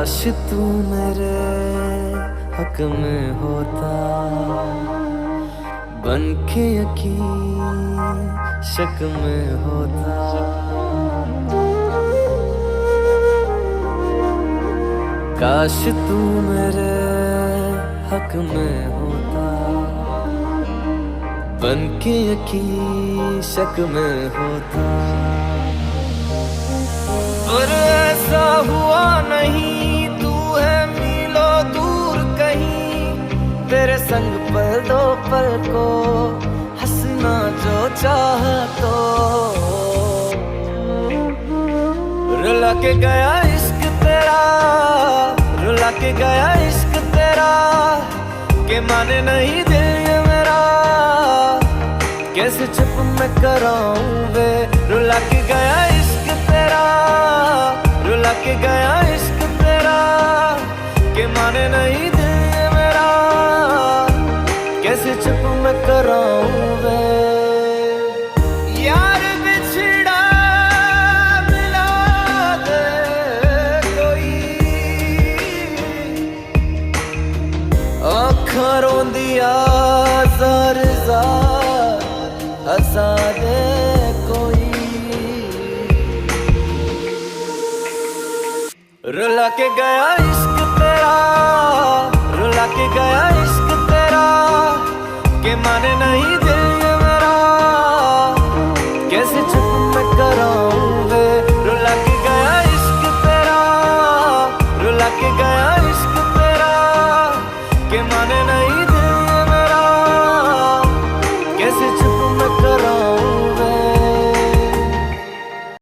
काश तू मेरे हक में होता, बन के यकीन शक में होता। काश तू मेरे हक में होता, बन के यकीन शक में होता। पर ऐसा हुआ नहीं, तू है मीलों दूर कहीं, तेरे संग पल दो पल को हंसना जो चाह तो। रुला के गया इश्क तेरा, रुला के गया इश्क तेरा, के माने नहीं दिल ये मेरा, कैसे चुप मैं कराऊं वे। रुला के गया इश्क तेरा, रुला के गया इश्क तेरा, के माने नहीं दिल ये मेरा, कैसे चुप मैं कराऊं वे। यार बिछड़ा मिला दे कोई, आँखां रोंदिया ज़ार ज़ार हंसा दे कोई। रुला के गया इश्क तेरा, रुला के गया इश्क तेरा, के माने नहीं दिल